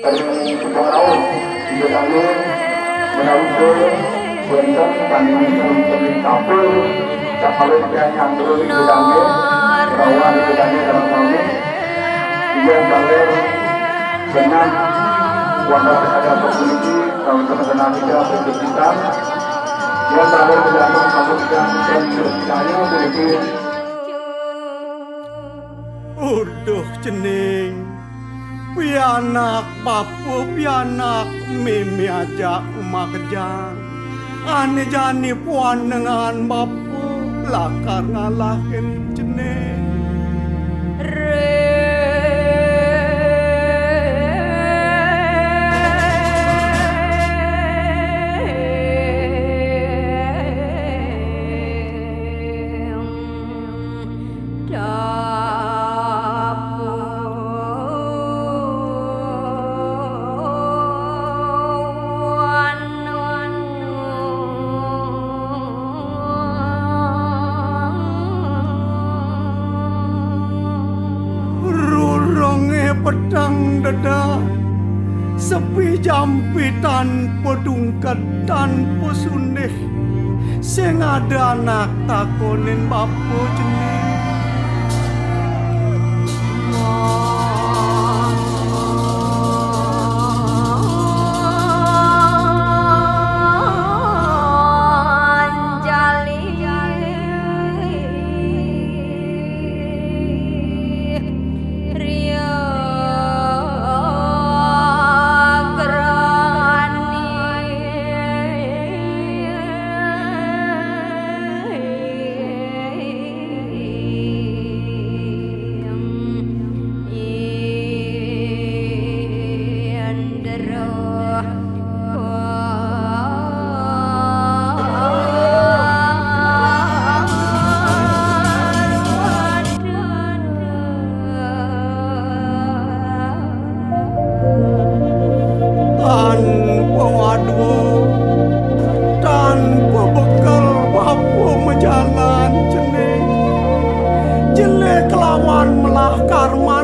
dari Semarang dibedakan menaunkan benteng tandingan untuk kapal kapal yang nyandro dibedakan perawan dibedakan dalam tahun dia kalir benang warna ada memiliki tahun terkenal tidak berkegiatan yang terakhir mendapat kabupaten dan berkaya memiliki. Uduh cening, pianak papu pianak mimi aja emak kejang. Ane jani puan dengan bapu lakar ngalahin cening. Pedang dada sepi jampi tanpa dungkat tanpa sundih sing ada anak takonin bapu jenis tanpa bekal bapu menjalan jenis jelek lawan melah karma